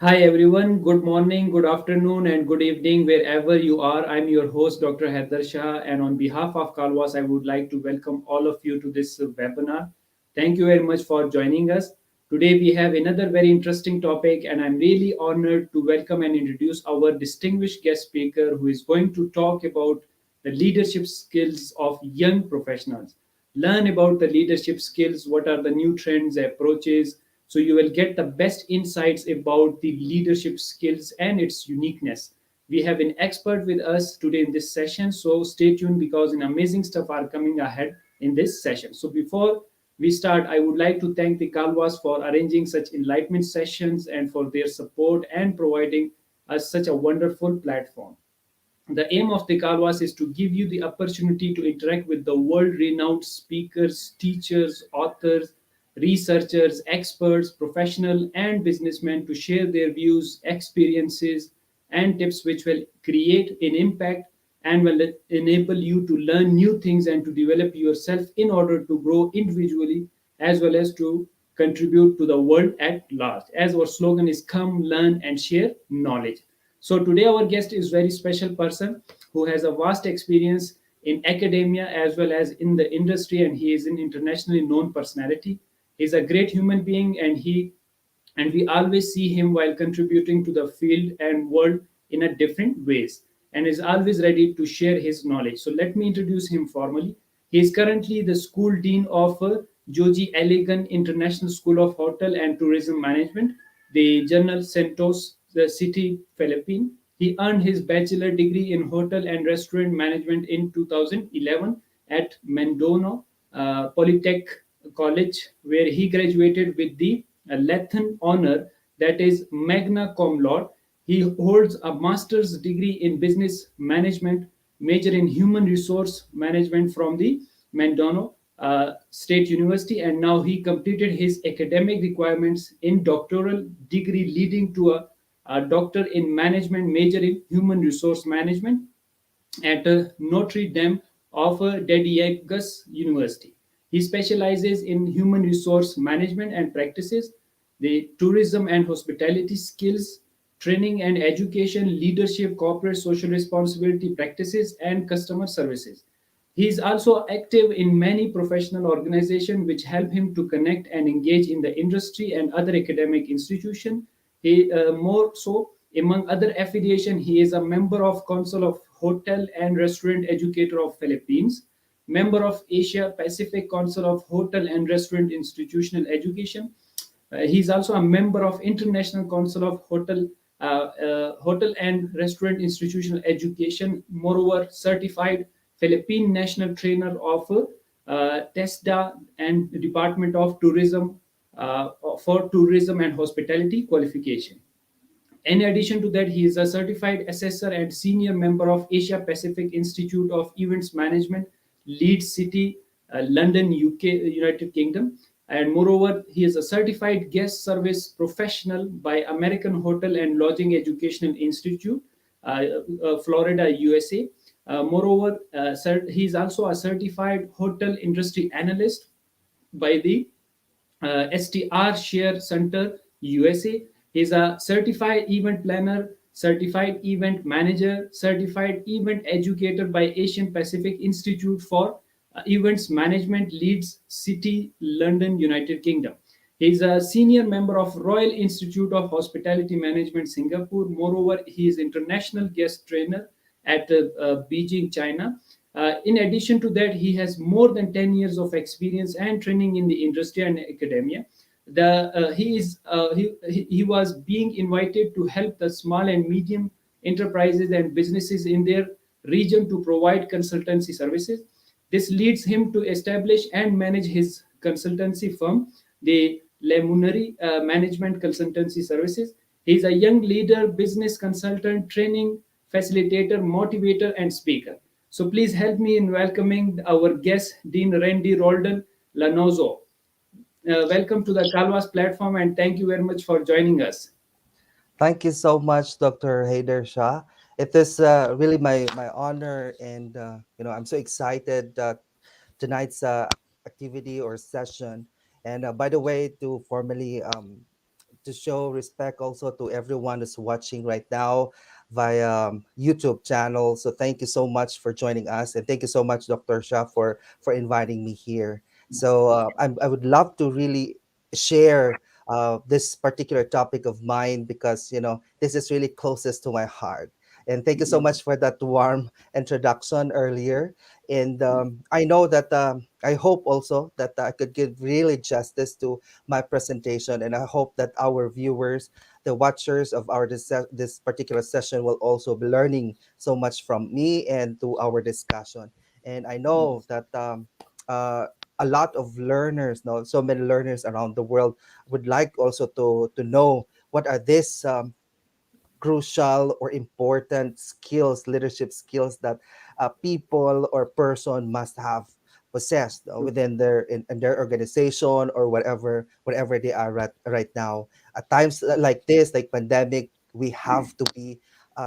Hi everyone, good morning, good afternoon, and good evening, wherever you are. I'm your host, Dr. Haider Shah, and on behalf of Calwass, I would like to welcome all of you to this webinar. Thank you very much for joining us. Today, we have another very interesting topic, and I'm really honored to welcome and introduce our distinguished guest speaker who is going to talk about the leadership skills of young professionals. Learn about the leadership skills, what are the new trends, approaches, so you will get the best insights about the leadership skills and its uniqueness. We have an expert with us today in this session, so stay tuned because an amazing stuff are coming ahead in this session. So before we start, I would like to thank the Calwass for arranging such enlightenment sessions and for their support and providing us such a wonderful platform. The aim of the Calwass is to give you the opportunity to interact with the world renowned speakers, teachers, authors, researchers, experts, professionals, and businessmen to share their views, experiences, and tips which will create an impact and will enable you to learn new things and to develop yourself in order to grow individually as well as to contribute to the world at large. As our slogan is come, learn, and share knowledge. So today our guest is very special person who has a vast experience in academia as well as in the industry, and he is an internationally known personality. He's a great human being, and we always see him while contributing to the field and world in a different ways and is always ready to share his knowledge. So let me introduce him formally. He is currently the school dean of Joji Ilagan International School of Hotel and Tourism Management, the General Santos, the city, Philippines. He earned his bachelor degree in hotel and restaurant management in 2011 at Mendono Polytech College, where he graduated with the Latin honor, that is magna cum laude. He holds a master's degree in business management, major in human resource management from the Mendono State University, and now he completed his academic requirements in doctoral degree, leading to a doctor in management, major in human resource management at Notre Dame of Dediagus University. He specializes in human resource management and practices, the tourism and hospitality skills, training and education, leadership, corporate social responsibility practices, and customer services. He is also active in many professional organizations which help him to connect and engage in the industry and other academic institutions. He more so among other affiliation, he is a member of Council of Hotel and Restaurant Educator of Philippines, member of Asia Pacific Council of Hotel and Restaurant Institutional Education. He is also a member of International Council of Hotel and Restaurant Institutional Education. Moreover, certified Philippine National Trainer of TESDA and Department of Tourism for Tourism and Hospitality qualification. In addition to that, he is a certified assessor and senior member of Asia Pacific Institute of Events Management, Leeds City, London, UK, United Kingdom. And moreover, he is a certified guest service professional by American Hotel and Lodging Educational Institute, Florida, USA. Moreover, he is also a certified hotel industry analyst by the STR Share Center, USA. He's a certified event planner, certified event manager, certified event educator by Asian Pacific Institute for Events Management, Leeds City, London, United Kingdom. He is a senior member of Royal Institute of Hospitality Management, Singapore. Moreover, he is international guest trainer at Beijing, China. In addition to that, he has more than 10 years of experience and training in the industry and academia. He was being invited to help the small and medium enterprises and businesses in their region to provide consultancy services. This leads him to establish and manage his consultancy firm, the Lemunary Management Consultancy Services. He is a young leader, business consultant, training facilitator, motivator, and speaker. So please help me in welcoming our guest, Dean Randy Roldan Lanozo. Welcome to the Calwass platform, and thank you very much for joining us. Thank you so much, Dr. Haider Shah. It is really my honor, and I'm so excited that tonight's activity or session. And by the way, to formally to show respect also to everyone who's watching right now via YouTube channel. So thank you so much for joining us, and thank you so much, Dr. Shah, for inviting me here. So I would love to really share this particular topic of mine, because this is really closest to my heart. And thank you so much for that warm introduction earlier. And I know that I hope also that I could give really justice to my presentation, and I hope that our viewers, the watchers of our this particular session, will also be learning so much from me and to our discussion. And I know that uh, a lot of learners, no, so many learners around the world would like also to know what are these crucial or important skills, leadership skills that people or person must have possessed within in their organization or whatever they are right now. At times like this, like pandemic, we have to be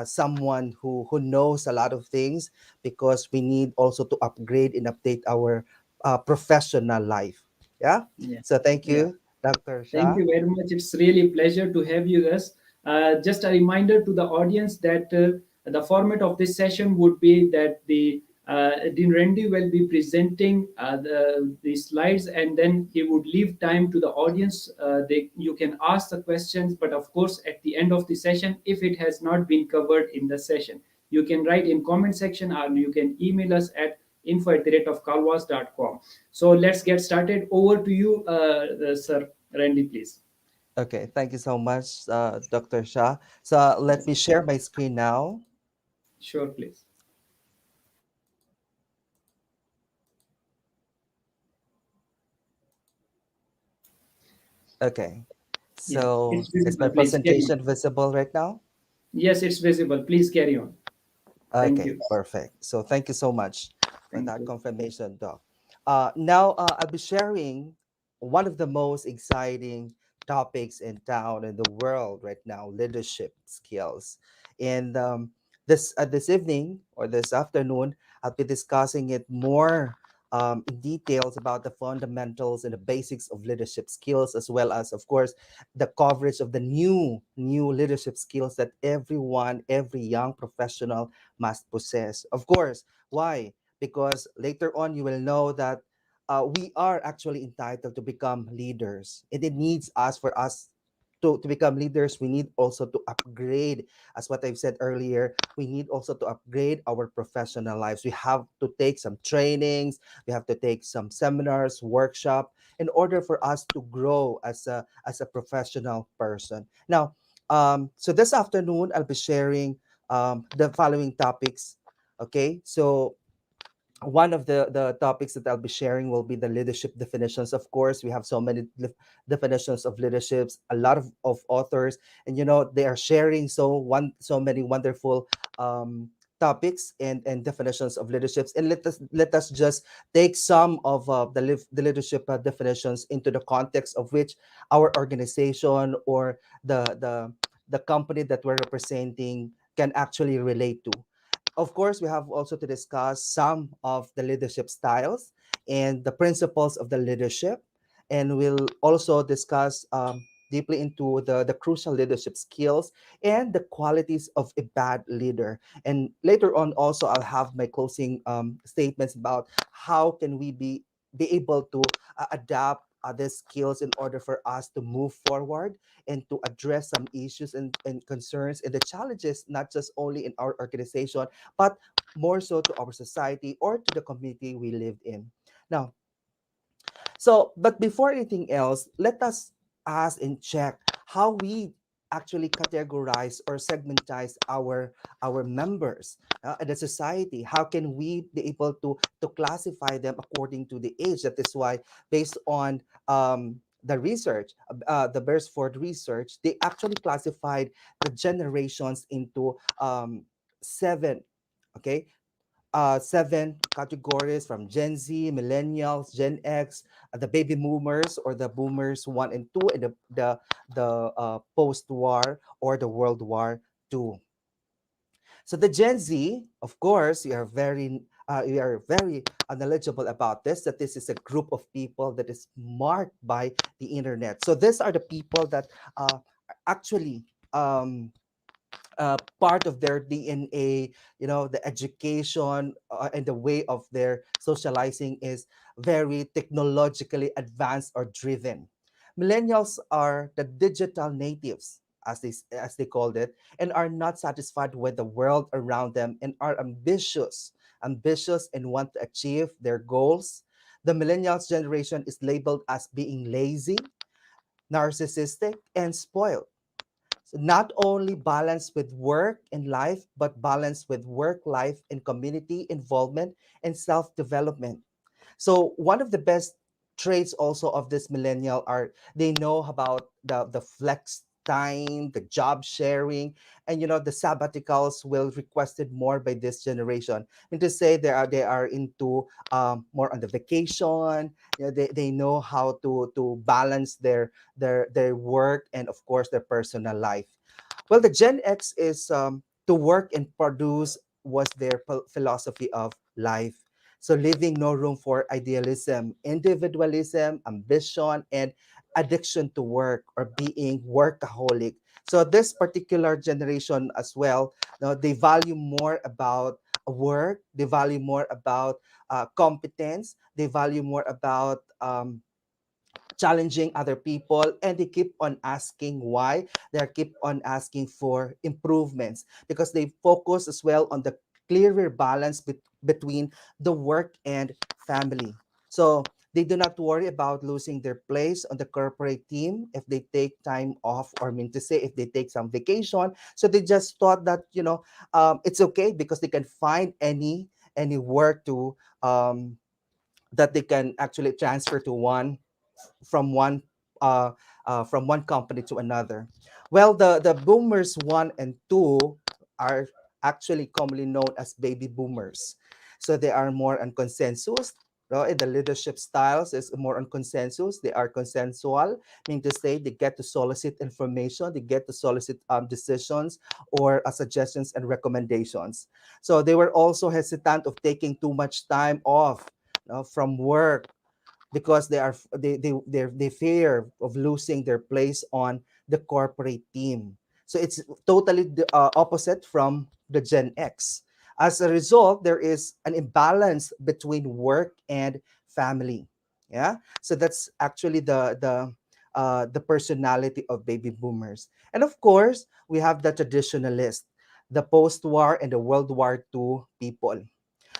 someone who knows a lot of things, because we need also to upgrade and update our professional life. Yeah. Yeah. So thank Yeah. you, Dr. Thank Shah. you very much. It's really pleasure to have you guys. Just a reminder to the audience that the format of this session would be that Dean Randy will be presenting the slides, and then he would leave time to the audience. You can ask the questions, but of course, at the end of the session, if it has not been covered in the session, you can write in comment section, or you can email us at info@calwass.com. So let's get started. Over to you, Sir Randy, please. Okay, thank you so much, Dr. Shah. So let me share my screen now. Sure, please. Okay, Yeah, so it's is my visible. Please carry on. presentation visible right now? Yes, it's visible. Please carry on. Thank Okay, you. perfect. So thank you so much for Thank that you. confirmation, Doc. Now I'll be sharing one of the most exciting topics in town in the world right now: leadership skills. And this evening or this afternoon, I'll be discussing it more in details about the fundamentals and the basics of leadership skills, as well as, of course, the coverage of the new leadership skills that every young professional must possess. Of course, why? Because later on you will know that we are actually entitled to become leaders, and it needs us for us to become leaders. We need also to upgrade, as what I've said earlier, we need also to upgrade our professional lives. We have to take some trainings, we have to take some seminars, workshop, in order for us to grow as a professional person. Now, so this afternoon I'll be sharing the following topics. Okay, so one of the topics that I'll be sharing will be the leadership definitions. Of course, we have so many definitions of leaderships, a lot of authors, and they are sharing so many wonderful topics and definitions of leaderships. And let us just take some of the leadership definitions into the context of which our organization or the company that we're representing can actually relate to. Of course, we have also to discuss some of the leadership styles and the principles of the leadership. And we'll also discuss deeply into the crucial leadership skills and the qualities of a bad leader. And later on, also, I'll have my closing statements about how can we be able to adapt these skills in order for us to move forward and to address some issues and concerns and the challenges, not just only in our organization, but more so to our society or to the community we live in. Now, so, but before anything else, let us ask and check how we actually categorize or segmentize our members in the society. How can we be able to classify them according to the age? That is why, based on the research, the Beresford research, they actually classified the generations into seven. Okay, seven categories, from Gen Z, Millennials, Gen X, the baby boomers or the boomers one and two, and the post-war or the World War II. So the Gen Z, of course, we are very we are very knowledgeable about this, that this is a group of people that is marked by the internet. So these are the people that actually um, part of their DNA, the education and the way of their socializing is very technologically advanced or driven. Millennials are the digital natives, as they called it, and are not satisfied with the world around them and are ambitious and want to achieve their goals. The millennials generation is labeled as being lazy, narcissistic, and spoiled. So not only balance with work and life, but balance with work, life, and community involvement and self development. So one of the best traits also of this millennial are they know about the flex time, the job sharing, and the sabbaticals will requested more by this generation. And to say they are into more on the vacation. They know how to balance their work and of course their personal life. Well, the Gen X is to work and produce was their philosophy of life. So, leaving no room for idealism, individualism, ambition, and addiction to work or being workaholic. So, this particular generation as well, they value more about work, they value more about competence, they value more about challenging other people, and they keep on asking why. They keep on asking for improvements because they focus as well on the clearer balance between the work and family. So they do not worry about losing their place on the corporate team if they take time off, or I mean to say if they take some vacation. So they just thought that it's okay because they can find any work to that they can actually transfer to from one uh, from one company to another. Well, the boomers one and two are actually commonly known as baby boomers. So they are more on consensus. No, in the leadership styles is more on consensus. They are consensual, meaning to say they get to solicit information, they get to solicit decisions or suggestions and recommendations. So they were also hesitant of taking too much time off from work because they fear of losing their place on the corporate team. So it's totally the opposite from the Gen X. As a result, there is an imbalance between work and family. Yeah, so that's actually the personality of baby boomers. And of course, we have the traditionalist, the post-war and the World War II people.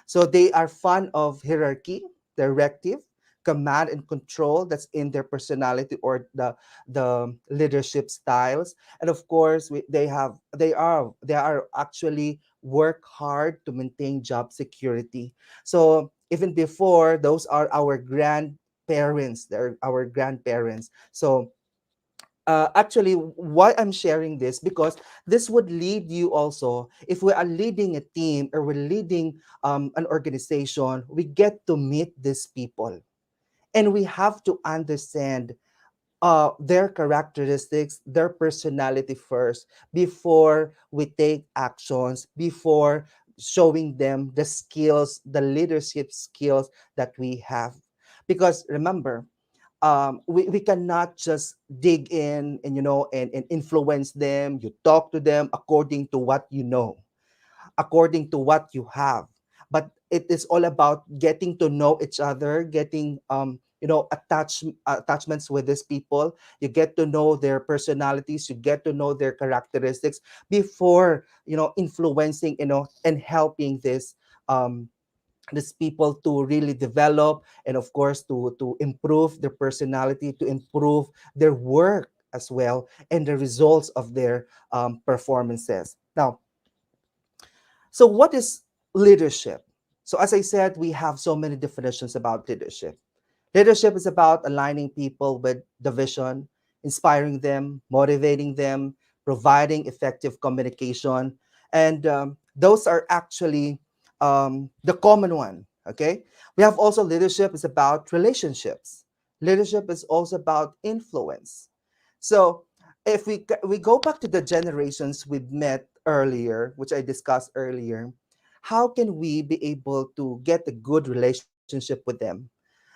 So they are fond of hierarchy, directive, command and control that's in their personality or the leadership styles. And of course, they are actually work hard to maintain job security. So even before, those are our grandparents. They're our grandparents. So actually why I'm sharing this, because this would lead you also, if we are leading a team or we're leading an organization, we get to meet these people and we have to understand their characteristics, their personality first before we take actions, before showing them the skills, the leadership skills that we have. Because remember, we cannot just dig in and and influence them. You talk to them according to what you know, according to what you have, but it is all about getting to know each other, getting attachments with these people. You get to know their personalities, you get to know their characteristics before influencing and helping this these people to really develop, and of course to improve their personality, to improve their work as well, and the results of their performances. Now, so what is leadership? So as I said, we have so many definitions about leadership. Leadership is about aligning people with the vision, inspiring them, motivating them, providing effective communication. And those are actually the common one. Okay. We have also leadership is about relationships. Leadership is also about influence. So if we go back to the generations we met earlier, which I discussed earlier, how can we be able to get a good relationship with them?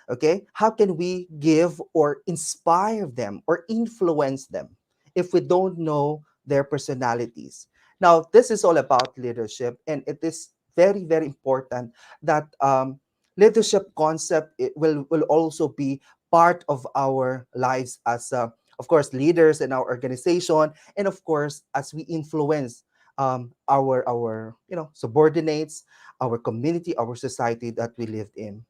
Okay, how can we give or inspire them or influence them if we don't know their personalities? Now, this is all about leadership, and it is very, very important that leadership concept will also be part of our lives as, of course, leaders in our organization, and of course, as we influence our subordinates, our community, our society that we lived in.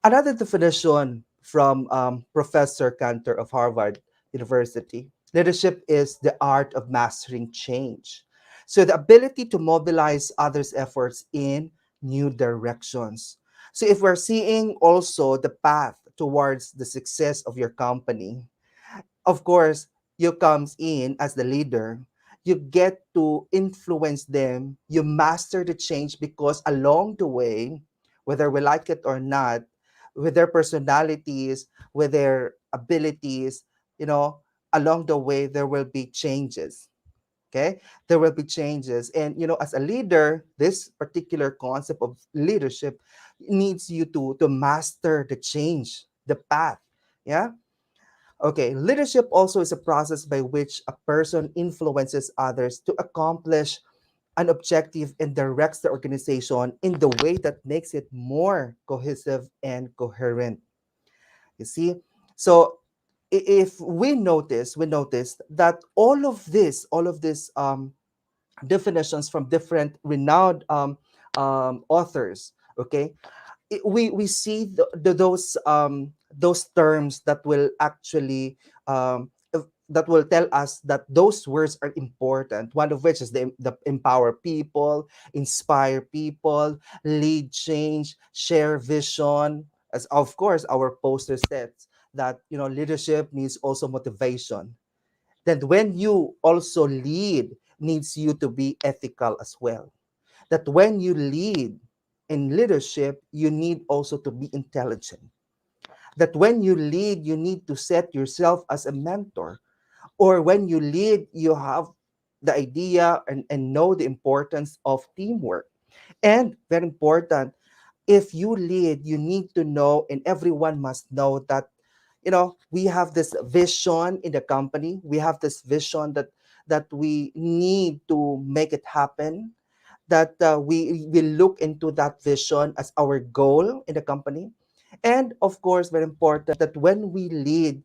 Another definition from Professor Cantor of Harvard University: leadership is the art of mastering change. So, the ability to mobilize others' efforts in new directions. So, if we're seeing also the path towards the success of your company, of course, you comes in as the leader. You get to influence them. You master the change because along the way, whether we like it or not, with their personalities, with their abilities, you know, along the way there will be changes. Okay, there will be changes, and as a leader, this particular concept of leadership needs you to master the change, the path. Yeah. Okay, leadership also is a process by which a person influences others to accomplish an objective and directs the organization in the way that makes it more cohesive and coherent. You see? So if we notice that all of these definitions from different renowned authors, okay, we see those terms that will actually that will tell us that those words are important. One of which is the empower people, inspire people, lead change, share vision. As of course our poster says that leadership needs also motivation. Then when you also lead, needs you to be ethical as well. That when you lead in leadership, you need also to be intelligent. That when you lead, you need to set yourself as a mentor. Or when you lead, you have the idea and know the importance of teamwork. And very important, if you lead, you need to know, and everyone must know that, we have this vision in the company. We have this vision that we need to make it happen, that we will look into that vision as our goal in the company. And of course, very important that when we lead,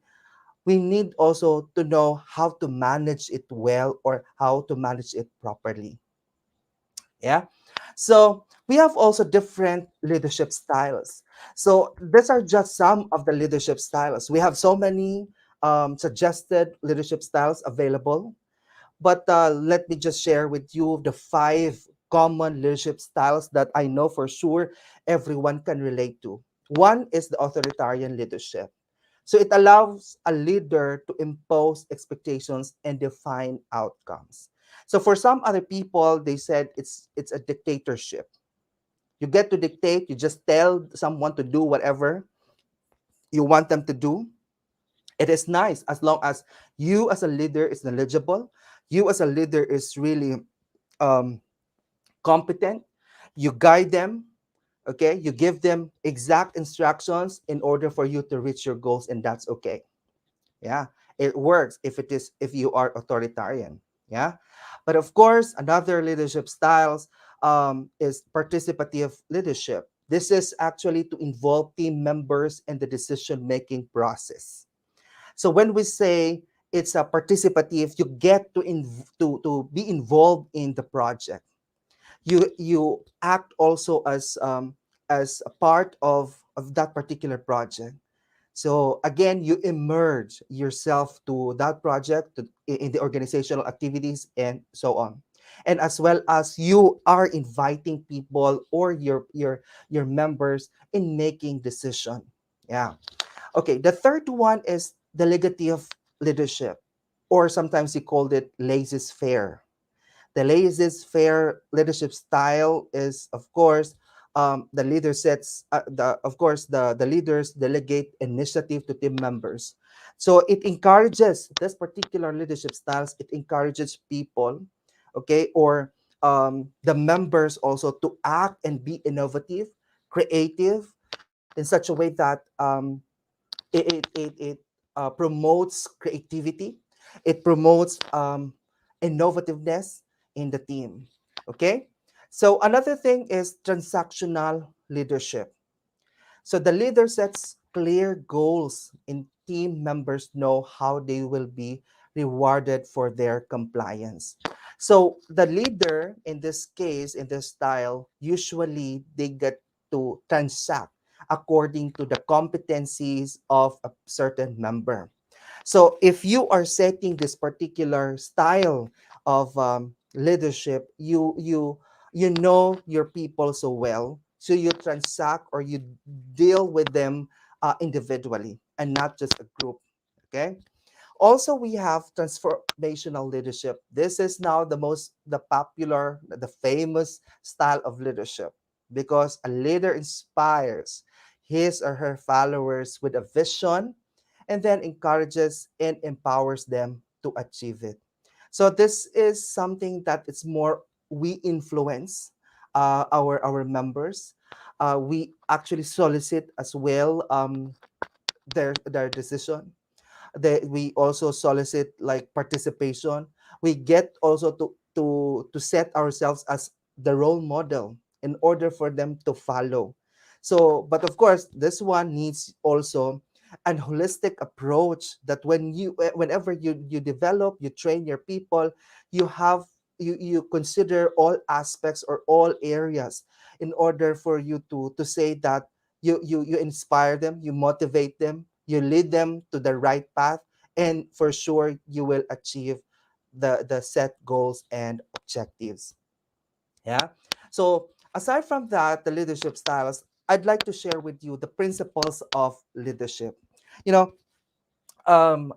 we need also to know how to manage it well or how to manage it properly. Yeah. So we have also different leadership styles. So these are just some of the leadership styles. We have so many suggested leadership styles available. But let me just share with you the five common leadership styles that I know for sure everyone can relate to. One is the authoritarian leadership. So it allows a leader to impose expectations and define outcomes. So for some other people, they said it's a dictatorship. You get to dictate, you just tell someone to do whatever you want them to do. It is nice as long as you as a leader is knowledgeable, you as a leader is really um, competent, you guide them, okay, you give them exact instructions in order for you to reach your goals, and that's okay. Yeah, it works if you are authoritarian. Yeah, but of course another leadership styles is participative leadership. This is actually to involve team members in the decision making process. So when we say it's a participative, you get to be involved in the project. You act also as a part of that particular project. So again, you immerse yourself to that project, in the organizational activities and so on. And as well as you are inviting people or your members in making decision. Yeah. Okay, the third one is delegative leadership, or sometimes you called it laissez-faire. The laissez-faire leadership style is, of course, the leader sets, the leaders delegate initiative to team members. So it encourages this particular leadership styles. It encourages people, okay, or the members also to act and be innovative, creative, in such a way that it promotes creativity, it promotes innovativeness in the team. Okay, so another thing is transactional leadership. So the leader sets clear goals and team members know how they will be rewarded for their compliance. So the leader in this case, in this style, usually they get to transact according to the competencies of a certain member. So if you are setting this particular style of leadership, you know your people so well, so you transact or you deal with them individually and not just a group. Okay. Also, we have transformational leadership. This is now the popular, the famous style of leadership because a leader inspires his or her followers with a vision and then encourages and empowers them to achieve it. So this is something that it's more we influence our members. We actually solicit as well their decision. We also solicit like participation. We get also to set ourselves as the role model in order for them to follow. So but of course this one needs also an holistic approach that whenever you develop, you train your people, you have you consider all aspects or all areas in order for you to say that you inspire them, you motivate them, you lead them to the right path, and for sure you will achieve the set goals and objectives. Yeah. So aside from that, the leadership styles, I'd like to share with you the principles of leadership. You know,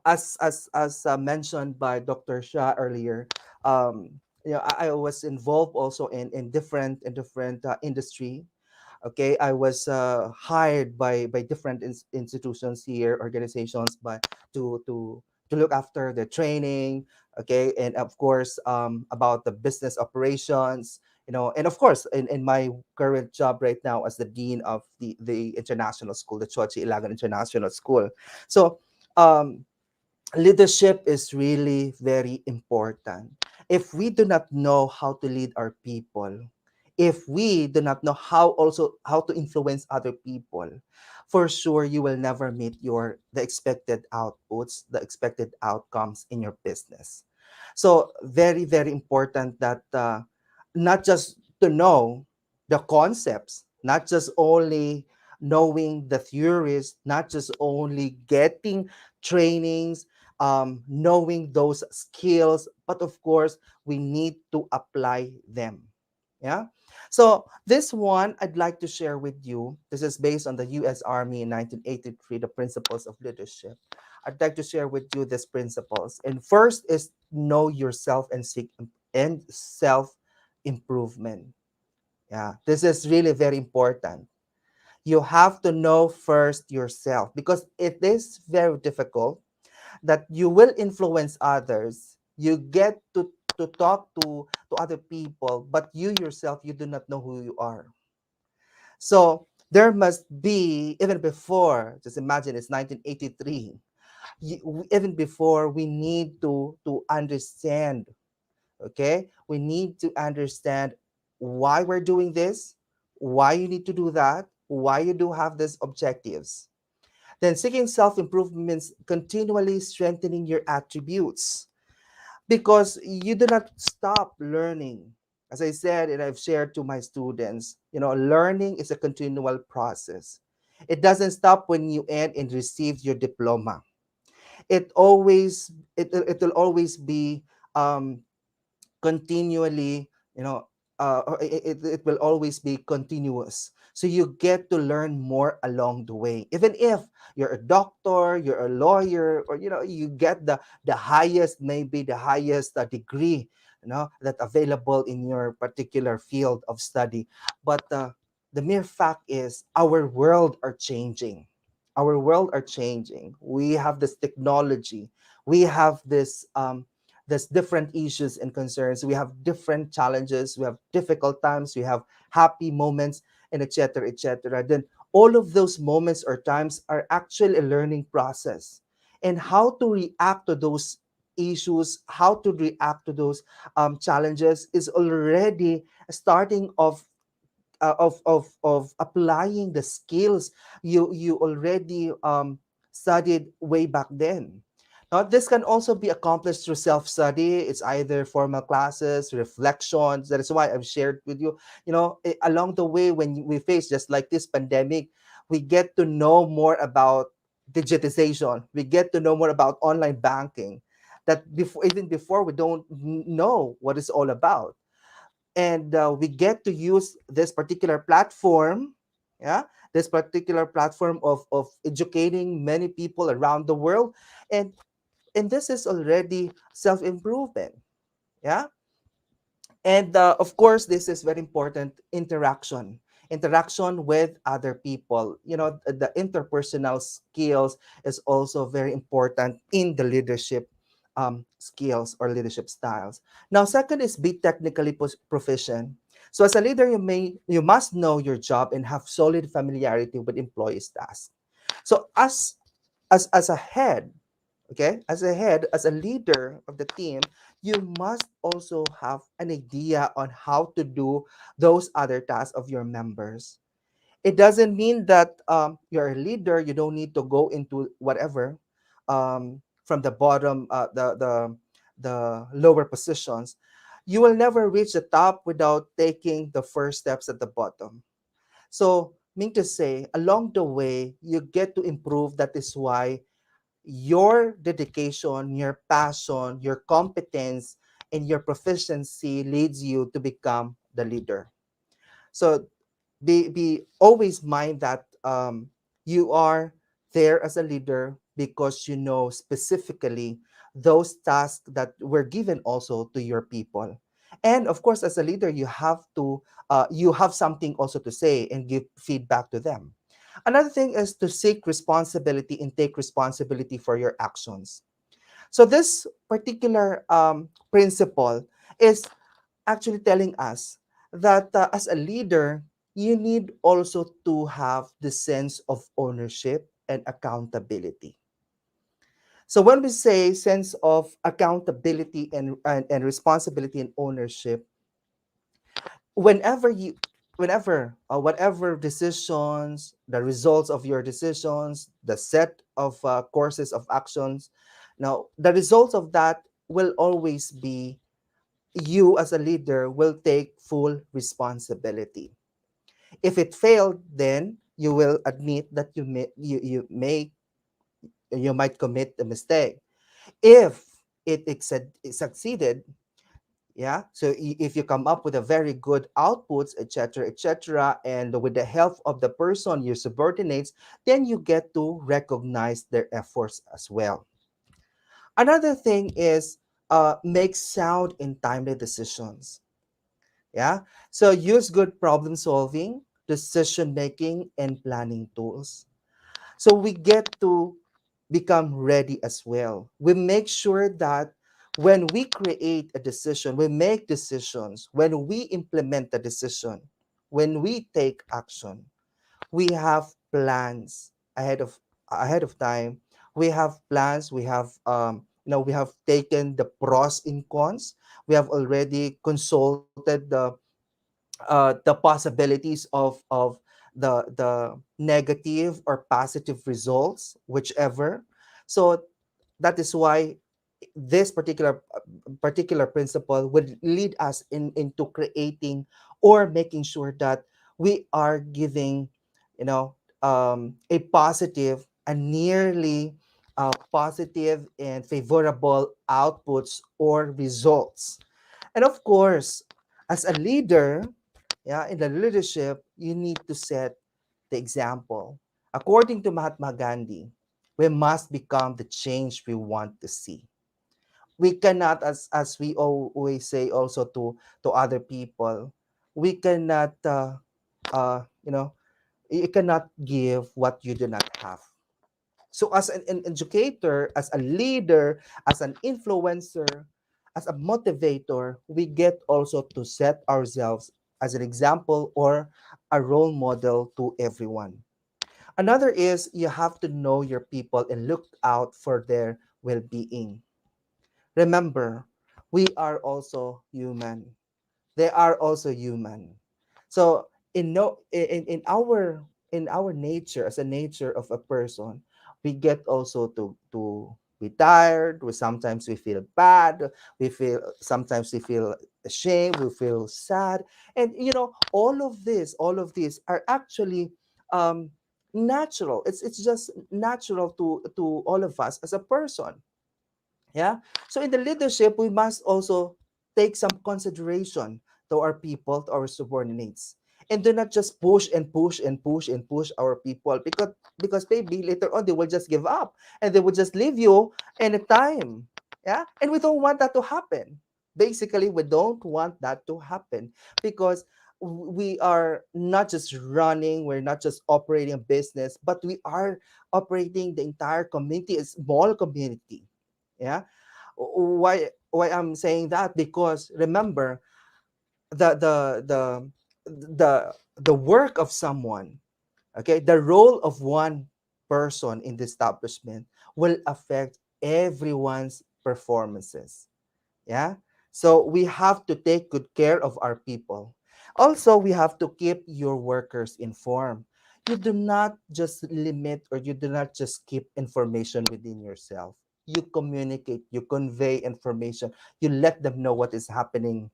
as mentioned by Dr. Shah earlier, I was involved also in different industry. Okay, I was hired by different institutions here, organizations, but to look after the training. Okay, and of course about the business operations, and of course in my current job right now as the dean of the international school, the Joji Ilagan International School. So um leadership is really very important. If we do not know how to lead our people, if we do not know how to influence other people, for sure you will never meet the expected outputs, the expected outcomes in your business. So very very important that not just to know the concepts, not just only knowing the theories, not just only getting trainings, knowing those skills, but of course, we need to apply them. Yeah. So this one I'd like to share with you. This is based on the U.S. Army in 1983, the principles of leadership. I'd like to share with you these principles. And first is know yourself and seek and self improvement. Yeah, this is really very important. You have to know first yourself because it is very difficult that you will influence others. You get to talk to other people, but you yourself, you do not know who you are. So there must be, even before, just imagine it's 1983, even before we need to understand, okay? We need to understand why we're doing this, why you need to do that, why you do have these objectives. Then seeking self-improvement means continually strengthening your attributes because you do not stop learning. As I said, and I've shared to my students, learning is a continual process. It doesn't stop when you end and receive your diploma. It will always be um, continually, or it will always be continuous. So you get to learn more along the way. Even if you're a doctor, you're a lawyer, or you get the highest, maybe the highest degree, that available in your particular field of study. But the mere fact is, our world are changing. Our world are changing. We have this technology. We have there's different issues and concerns. We have different challenges. We have difficult times. We have happy moments, and etc. etc. Then all of those moments or times are actually a learning process, and how to react to those issues, how to react to those challenges is already starting of applying the skills you already studied way back then. Now, this can also be accomplished through self-study. It's either formal classes, reflections. That is why I've shared with you. Along the way, when we face just like this pandemic, we get to know more about digitization. We get to know more about online banking. That before, even before, we don't know what it's all about, and we get to use this particular platform, yeah, this particular platform of educating many people around the world, and this is already self-improvement, yeah. And of course, this is very important: interaction with other people. The interpersonal skills is also very important in the leadership skills or leadership styles. Now, second is be technically proficient. So as a leader, you must know your job and have solid familiarity with employees' tasks. So as a head, okay, as a leader of the team, you must also have an idea on how to do those other tasks of your members. It doesn't mean that you're a leader, you don't need to go into whatever, from the bottom, the lower positions. You will never reach the top without taking the first steps at the bottom. So, mean to say, along the way, you get to improve. That is why your dedication, your passion, your competence, and your proficiency leads you to become the leader. So be always mind that you are there as a leader because you know specifically those tasks that were given also to your people. And of course, as a leader, you have something also to say and give feedback to them. Another thing is to seek responsibility and take responsibility for your actions. So this particular principle is actually telling us that as a leader, you need also to have the sense of ownership and accountability. So when we say sense of accountability and responsibility and ownership, whenever you whenever whatever decisions, the results of your decisions, the set of courses of actions, now the results of that will always be, you as a leader will take full responsibility. If it failed, then you will admit that you might commit a mistake. If it succeeded, yeah, so if you come up with a very good outputs, etc., etc., and with the help of the person, your subordinates, then you get to recognize their efforts as well. Another thing is make sound and timely decisions. Yeah. So use good problem solving, decision making, and planning tools. So we get to become ready as well. We make sure that when we create a decision, we make decisions, when we implement the decision, when we take action, we have plans ahead of time. We have plans. We have we have taken the pros and cons. We have already consulted the possibilities of the negative or positive results, whichever. So that is why this particular principle would lead us into creating or making sure that we are giving, a positive, a nearly positive and favorable outputs or results. And of course, as a leader, yeah, in the leadership, you need to set the example. According to Mahatma Gandhi, we must become the change we want to see. We cannot, as we always say also to other people, we cannot, you cannot give what you do not have. So as an educator, as a leader, as an influencer, as a motivator, we get also to set ourselves as an example or a role model to everyone. Another is you have to know your people and look out for their well being. Remember, we are also human. They are also human. So in no in our nature, as a nature of a person, we get also to be tired. We sometimes we feel bad. We feel sometimes we feel ashamed. We feel sad, and all of these are actually um, natural. It's just natural to all of us as a person. Yeah. So in the leadership, we must also take some consideration to our people, to our subordinates. And do not just push and push and push and push our people because maybe later on they will just give up and they will just leave you anytime. Yeah. And we don't want that to happen. Basically, we don't want that to happen because we are not just running, we're not just operating a business, but we are operating the entire community, a small community. Yeah. Why I'm saying that? Because remember, the the the the work of someone, okay, the role of one person in the establishment will affect everyone's performances. Yeah. So we have to take good care of our people. Also, we have to keep your workers informed. You do not just limit or you do not just keep information within yourself. You communicate, you convey information, you let them know what is happening.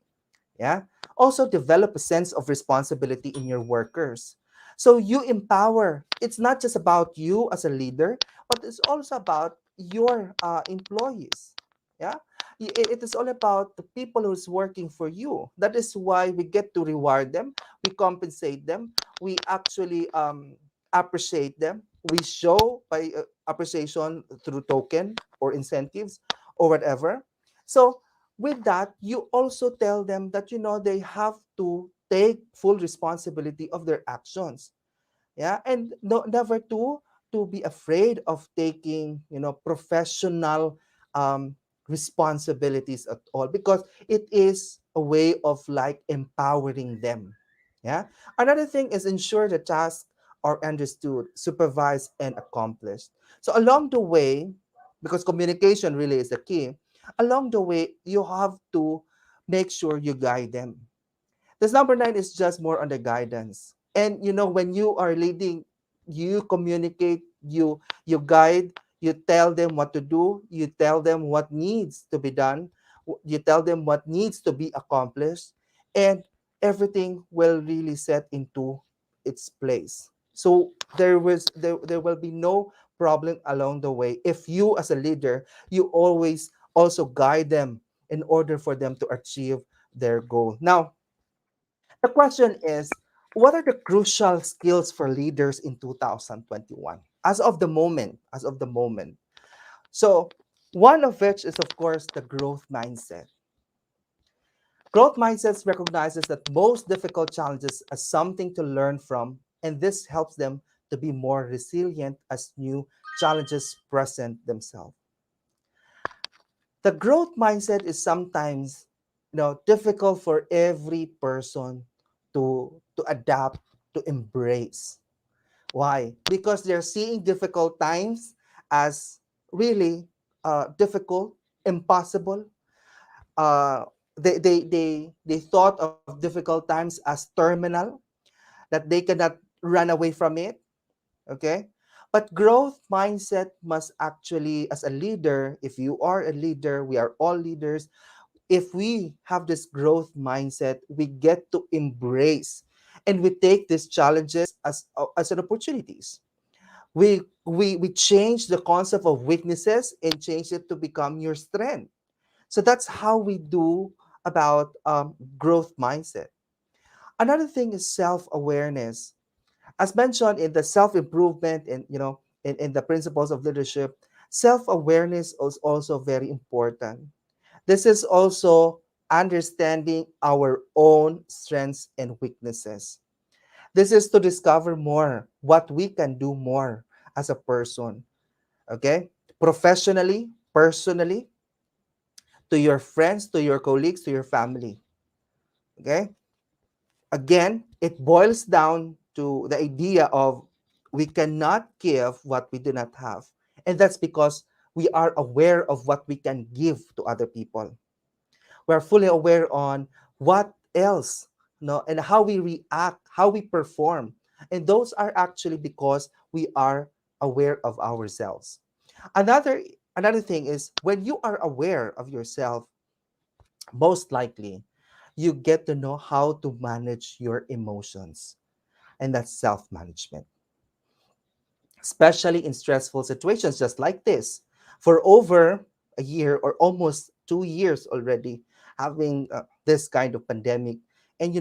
Yeah. Also, develop a sense of responsibility in your workers. So you empower. It's not just about you as a leader, but it's also about your employees. Yeah. It is all about the people who's working for you. That is why we get to reward them, we compensate them, we actually appreciate them. We show by appreciation through token or incentives or whatever. So with that, you also tell them that they have to take full responsibility of their actions. Yeah, and no, never to be afraid of taking professional um, responsibilities at all, because it is a way of like empowering them. Yeah. Another thing is ensure the tasks are understood, supervised, and accomplished. So along the way, because communication really is the key, along the way you have to make sure you guide them. This number nine is just more on the guidance. And when you are leading, you communicate, you guide, you tell them what to do, you tell them what needs to be done, you tell them what needs to be accomplished, and everything will really set into its place. So there will be no problem along the way if you as a leader, you always also guide them in order for them to achieve their goal. Now, the question is, what are the crucial skills for leaders in 2021? As of the moment. So, one of which is, of course, the growth mindset. Growth mindset recognizes that most difficult challenges as something to learn from, and this helps them to be more resilient as new challenges present themselves. The growth mindset is sometimes difficult for every person to adapt, to embrace. Why? Because they're seeing difficult times as really difficult, impossible. uh, they thought of difficult times as terminal, that they cannot run away from it. Okay. But growth mindset must actually, as a leader, if you are a leader, we are all leaders. If we have this growth mindset, we get to embrace and we take these challenges as an opportunities. We change the concept of weaknesses and change it to become your strength. So that's how we do about growth mindset. Another thing is self-awareness. As mentioned in the self-improvement and in the principles of leadership, self-awareness is also very important. This is also understanding our own strengths and weaknesses. This is to discover more what we can do more as a person, okay? Professionally, personally, to your friends, to your colleagues, to your family. Okay? Again, it boils down to the idea of we cannot give what we do not have. And that's because we are aware of what we can give to other people. We're fully aware on what else, and how we react, how we perform. And those are actually because we are aware of ourselves. Another thing is when you are aware of yourself, most likely you get to know how to manage your emotions. And that's self-management, especially in stressful situations just like this. For over a year or almost 2 years already, having this kind of pandemic. And,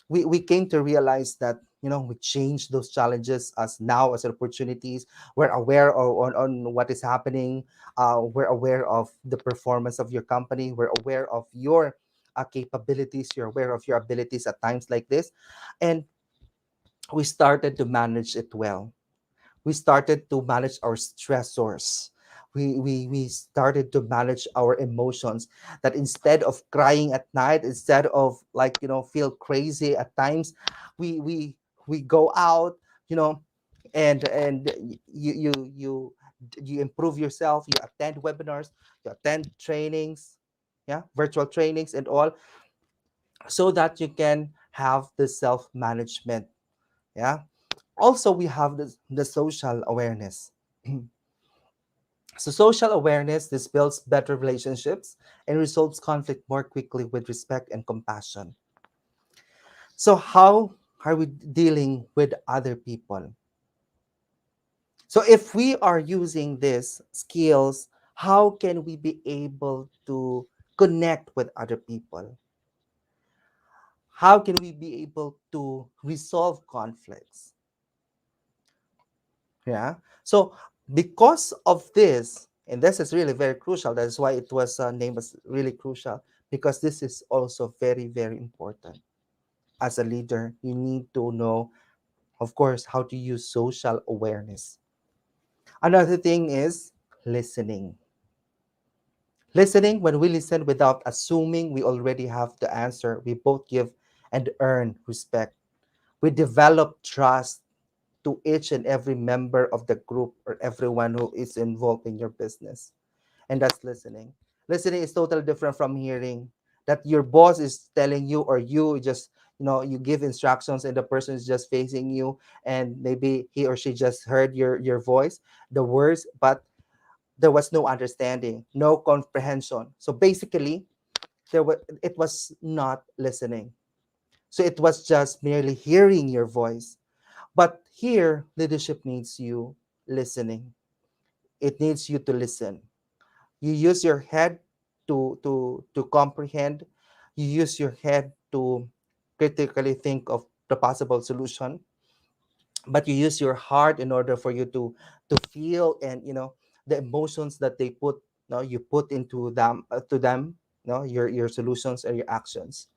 we came to realize that, we change those challenges as now as opportunities. We're aware on what is happening. We're aware of the performance of your company. We're aware of your capabilities. You're aware of your abilities at times like this. And we started to manage it well. We started to manage our stressors. We started to manage our emotions, that instead of crying at night, instead of like, feel crazy at times, we we we go out, you know and you improve yourself, you attend webinars, you attend trainings, yeah, virtual trainings and all, so that you can have the self management. Yeah. Also, we have the social awareness. So social awareness, this builds better relationships and resolves conflict more quickly with respect and compassion. So how are we dealing with other people? So if we are using these skills, how can we be able to connect with other people? How can we be able to resolve conflicts? Yeah. So because of this, and this is really very crucial. That's why it was named as really crucial, because this is also very, very important. As a leader, you need to know, of course, how to use social awareness. Another thing is listening. Listening, when we listen without assuming we already have the answer, we both give and earn respect. We develop trust to each and every member of the group or everyone who is involved in your business. And that's listening. Listening is totally different from hearing, that your boss is telling you, or you just, you give instructions and the person is just facing you, and maybe he or she just heard your voice, the words, but there was no understanding, no comprehension. So basically, it was not listening. So it was just merely hearing your voice. But here, leadership needs you listening. It needs you to listen. You use your head to comprehend. You use your head to critically think of the possible solution. But you use your heart in order for you to feel, and the emotions that they put, you put into them, to them, your solutions and your actions.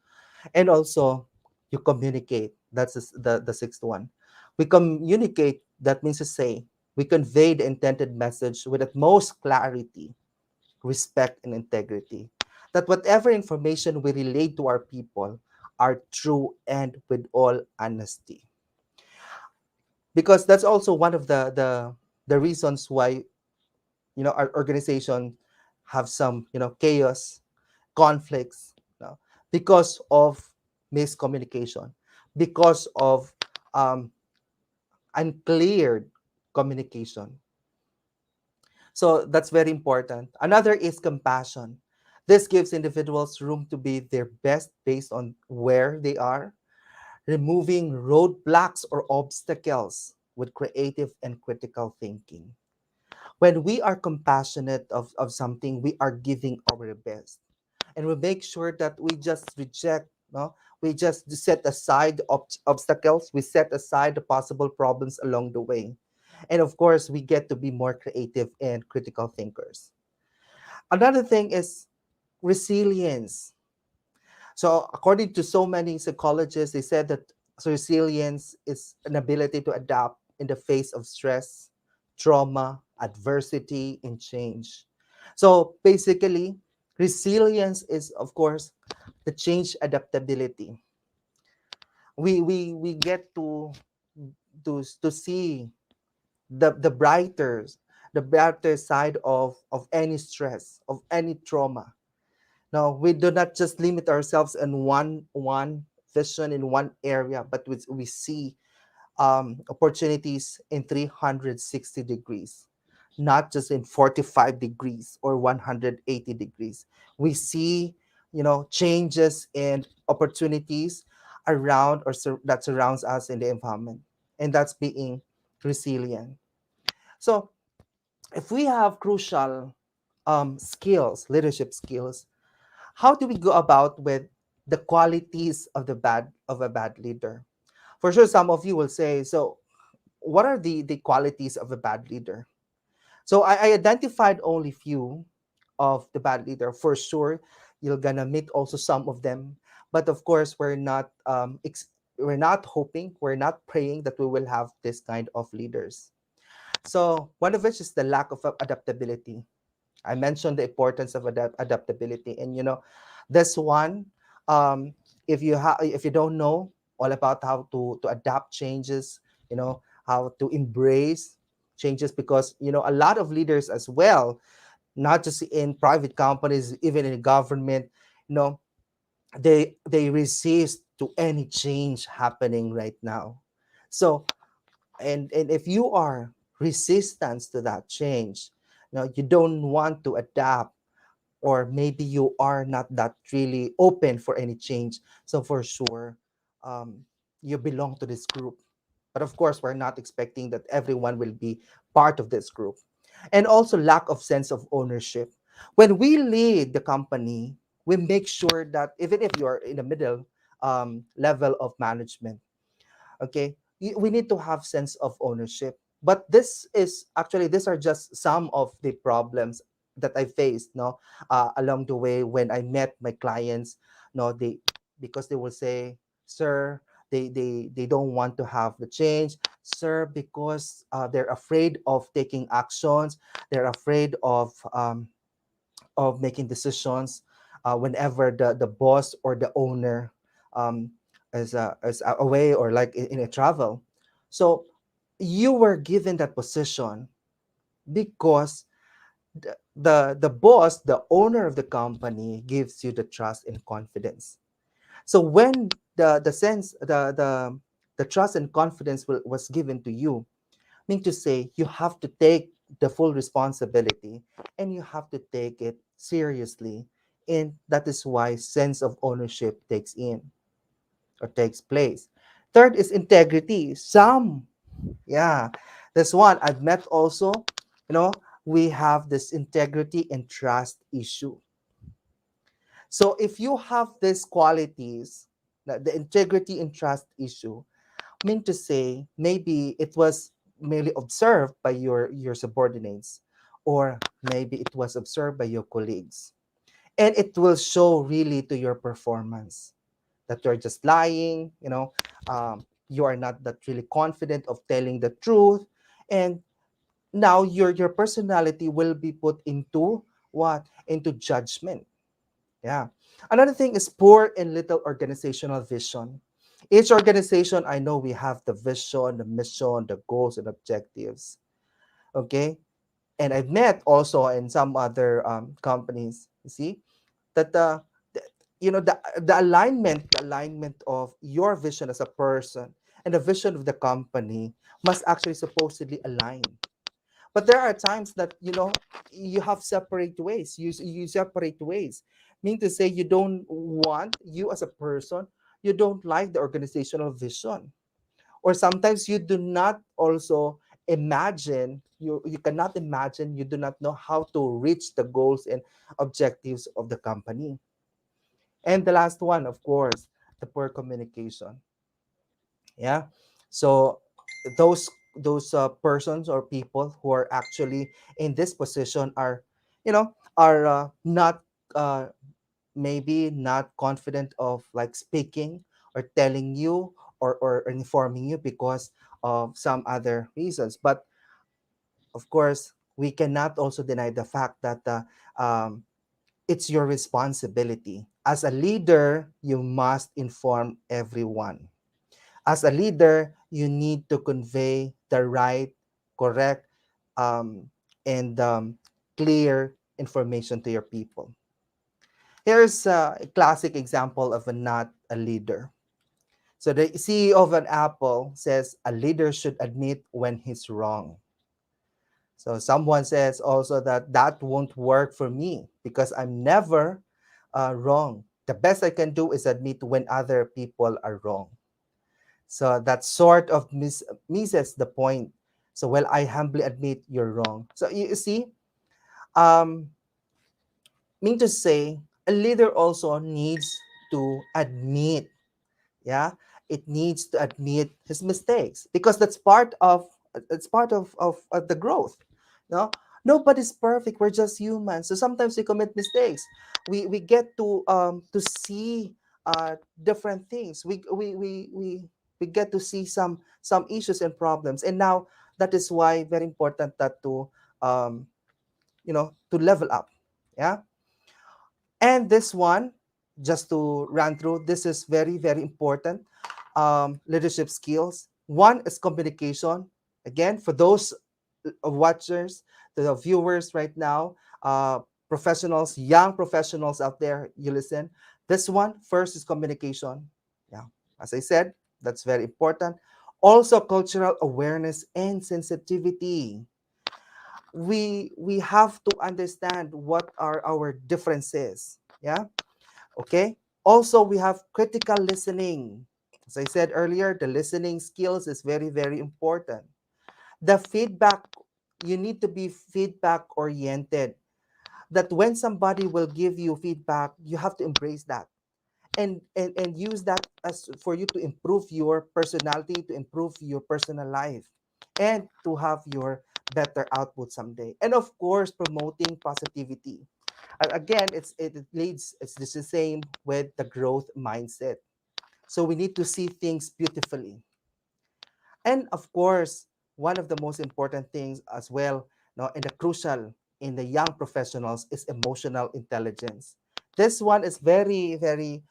And also, you communicate. That's the sixth one. We communicate, that means to say, we convey the intended message with utmost clarity, respect, and integrity, that whatever information we relate to our people are true and with all honesty. Because that's also one of the reasons why, our organization have some, chaos, conflicts, because of miscommunication, because of um, unclear communication. So that's very important. Another is compassion. This gives individuals room to be their best based on where they are, removing roadblocks or obstacles with creative and critical thinking. When we are compassionate of something, we are giving our best. And we make sure that we just reject, no? We just set aside obstacles, we set aside the possible problems along the way. And of course, we get to be more creative and critical thinkers. Another thing is resilience. So, according to so many psychologists, they said that resilience is an ability to adapt in the face of stress, trauma, adversity, and change. So, basically, Resilience is, of course, the change adaptability. We get to see the brighter side of any stress, of any trauma. Now, we do not just limit ourselves in one vision in one area, but we see opportunities in 360 degrees, not just in 45 degrees or 180 degrees. We see, changes and opportunities around that surrounds us in the environment, and that's being resilient. So, if we have crucial skills, leadership skills, how do we go about with the qualities of a bad leader? For sure, some of you will say, so what are the qualities of a bad leader? So I identified only few of the bad leader. For sure, you're gonna meet also some of them, but of course, we're not hoping, we're not praying that we will have this kind of leaders. So one of which is the lack of adaptability. I mentioned the importance of adaptability, and this one, um, if you don't know all about how to adapt changes, how to embrace changes, because a lot of leaders as well, not just in private companies, even in government, you know, they resist to any change happening right now. So, and if you are resistance to that change, you don't want to adapt, or maybe you are not that really open for any change. So for sure, um, you belong to this group. But of course, we're not expecting that everyone will be part of this group. And also lack of sense of ownership. When we lead the company, we make sure that even if you are in the middle level of management, okay, we need to have sense of ownership. But this is actually, these are just some of the problems that I faced, no, along the way when I met my clients. No, they, because they will say, sir, they don't want to have the change, sir, because they're afraid of taking actions, they're afraid of making decisions whenever the boss or the owner um, is away, or like in a travel. So you were given that position because the boss, the owner of the company, gives you the trust and confidence. So when the sense the trust and confidence was given to you, mean to say you have to take the full responsibility, and you have to take it seriously, and that is why sense of ownership takes in or takes place. Third is integrity. Some, yeah, this one I've met also, you know we have this integrity and trust issue. So if you have these qualities, the integrity and trust issue, mean to say maybe it was merely observed by your subordinates, or maybe it was observed by your colleagues, and it will show really to your performance that you're just lying, you are not that really confident of telling the truth, and now your personality will be put into what, into judgment. Yeah. Another thing is poor and little organizational vision. Each organization, I know we have the vision, the mission, the goals, and objectives. Okay. And I've met also in some other companies, you see, that the the alignment of your vision as a person and the vision of the company must actually supposedly align. But there are times that you have separate ways, you separate ways, mean to say you don't want, you as a person, you don't like the organizational vision, or sometimes you do not also imagine, you cannot imagine, you do not know how to reach the goals and objectives of the company. And the last one, of course, the poor communication. Yeah. So those persons or people who are actually in this position are, not uh, maybe not confident of like speaking or telling you, or informing you because of some other reasons. But of course, we cannot also deny the fact that um, It's your responsibility. As a leader, you must inform everyone. As a leader, you need to convey the right, correct, um, and clear information to your people. Here's a classic example of a not a leader. So the CEO of an Apple says a leader should admit when he's wrong. So someone says also that that won't work for me because I'm never wrong. The best I can do is admit when other people are wrong. So that sort of misses the point. So well, I humbly admit you're wrong. So you see, um, mean to say, a leader also needs to admit, yeah, it needs to admit his mistakes because that's part of the growth. No, nobody's perfect. We're just humans. So sometimes we commit mistakes. We get to see different things. We get to see some issues and problems. And now that is why very important that to um, to level up. Yeah. And this one, just to run through, this is very, very important. Leadership skills. One is communication. Again, for those watchers, the viewers right now, professionals, young professionals out there, you listen. This one first is communication. Yeah, as I said, that's very important. Also, cultural awareness and sensitivity. We have to understand what are our differences. Yeah. Okay. Also, we have critical listening. As I said earlier, the listening skills is very, very important. The feedback, you need to be feedback oriented. That when somebody will give you feedback, you have to embrace that and use that as for you to improve your personality, to improve your personal life, and to have your better output someday. And of course, promoting positivity. Again, it leads, it's just the same with the growth mindset. So we need to see things beautifully. And of course, one of the most important things as well, no, and the crucial in the young professionals is emotional intelligence. This one is very, very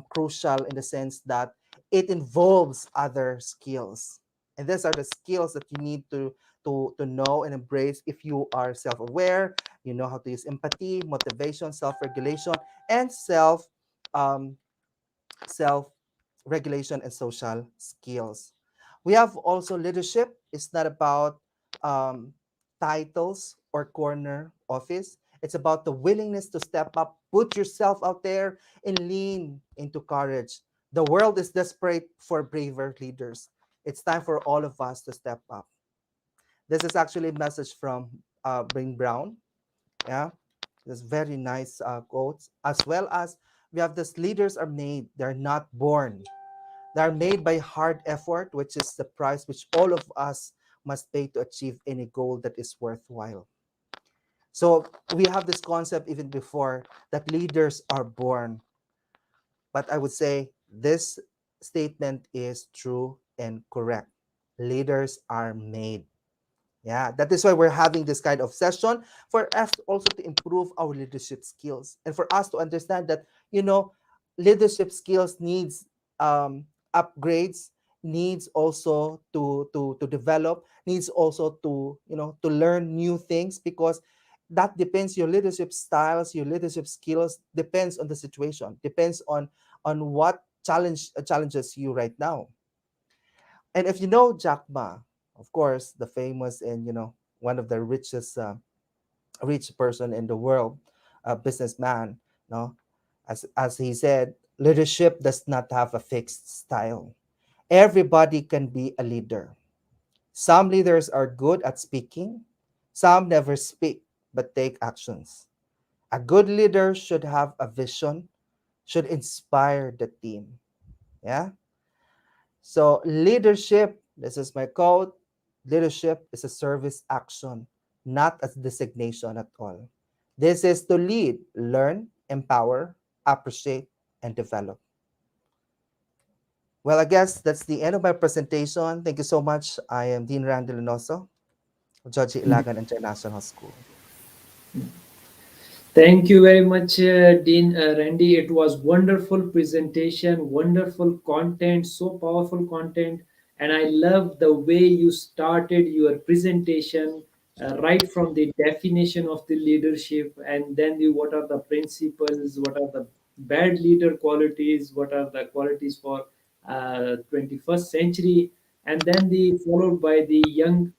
crucial in the sense that it involves other skills. And these are the skills that you need to know and embrace if you are self-aware, you know how to use empathy, motivation, self-regulation, and um, self regulation and social skills. We have also leadership. It's not about um, titles or corner office. It's about the willingness to step up, put yourself out there, and lean into courage. The world is desperate for braver leaders. It's time for all of us to step up. This is actually a message from Brain Brown. Yeah, this very nice quotes. As well as we have this: leaders are made; they're not born. They are made by hard effort, which is the price which all of us must pay to achieve any goal that is worthwhile. So we have this concept even before that leaders are born. But I would say this statement is true and correct. Leaders are made. Yeah, that is why we're having this kind of session for us also to improve our leadership skills and for us to understand that, leadership skills needs upgrades, needs also to develop, needs also to learn new things because that depends your leadership styles, your leadership skills depends on the situation, depends on what challenges you right now. And if you know Jack Ma, of course, the famous and one of the richest rich person in the world, businessman, no, as he said, leadership does not have a fixed style. Everybody can be a leader. Some leaders are good at speaking, some never speak but take actions. A good leader should have a vision, should inspire the team. Yeah. So, leadership, this is my quote: leadership is a service action, not a designation at all. This is to lead, learn, empower, appreciate, and develop. Well, I guess that's the end of my presentation. Thank you so much. I am Dean Randy Lanozo of Joji Ilagan International School. Thank you very much, Dean Randy. It was wonderful presentation, wonderful content, so powerful content, and I love the way you started your presentation, right from the definition of the leadership, and then what are the principles, what are the bad leader qualities, what are the qualities for 21st century, and then the followed by the young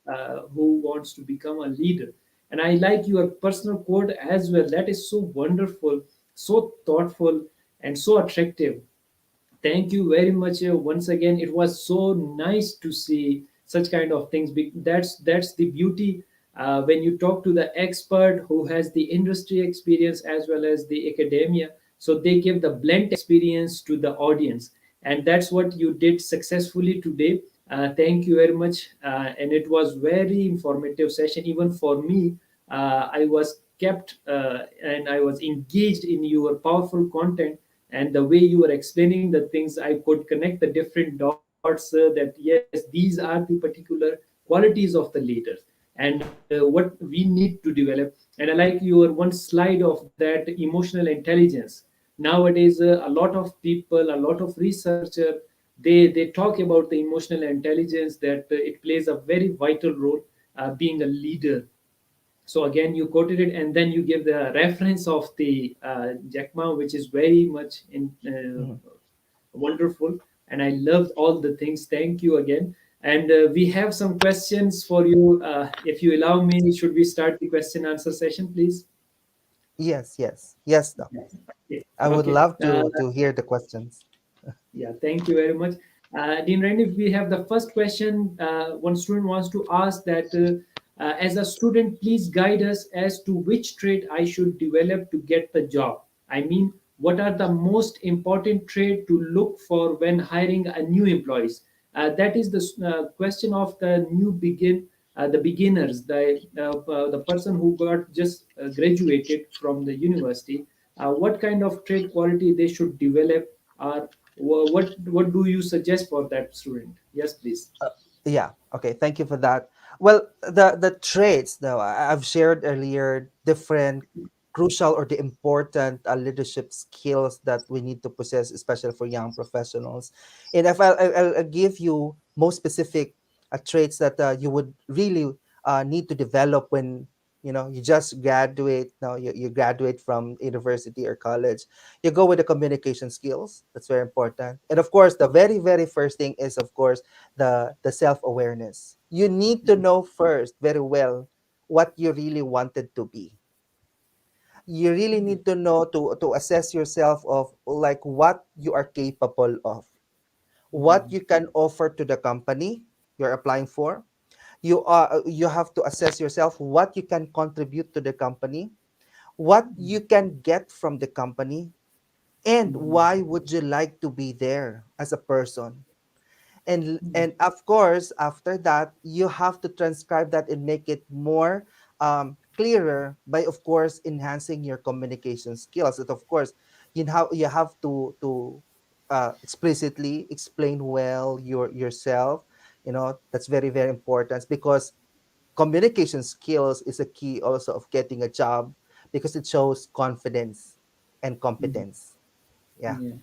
who wants to become a leader. And I like your personal quote as well. That is so wonderful, so thoughtful, and so attractive. Thank you very much once again. It was so nice to see such kind of things. That's the beauty when you talk to the expert who has the industry experience as well as the academia. So they give the blend experience to the audience, and that's what you did successfully today. Thank you very much, and it was very informative session even for me. I was kept and I was engaged in your powerful content, and the way you were explaining the things, I could connect the different dots, that yes, these are the particular qualities of the leaders, and what we need to develop. And I like your one slide of that emotional intelligence. Nowadays a lot of people, a lot of researcher, they talk about the emotional intelligence, that it plays a very vital role being a leader. So again, you quoted it, and then you give the reference of the Jack Ma, which is very much Mhm. wonderful, and I loved all the things. Thank you again. And we have some questions for you. If you allow me, should we start the question answer session, please? Yes, yes, yes. Doc. Yeah. I would Okay. love to hear the questions. Yeah, thank you very much. Dean Randy, we have the first question. One student wants to ask that as a student, please guide us as to which trait I should develop to get the job. I mean, what are the most important trait to look for when hiring a new employees? That is the question of the the beginners, the person who got just graduated from the university. What kind of trait quality they should develop, or what do you suggest for that student? Yes, please. Yeah. Okay. Thank you for that. Well, the traits though I've shared earlier, different crucial or the important leadership skills that we need to possess, especially for young professionals. And if I'll give you most specific traits that you would really need to develop when you just graduate. Now you graduate from university or college. You go with the communication skills. That's very important. And of course, the very first thing is, of course, the self-awareness. You need to know first very well what you really wanted to be. You really need to know to assess yourself of like what you are capable of, what you can offer to the company you're applying for. You have to assess yourself what you can contribute to the company, what you can get from the company, and why would you like to be there as a person. And of course, after that, you have to transcribe that and make it more clearer by, of course, enhancing your communication skills. And of course, you have to explicitly explain well yourself. That's very important, because communication skills is a key also of getting a job, because it shows confidence and competence. Yeah. Yeah.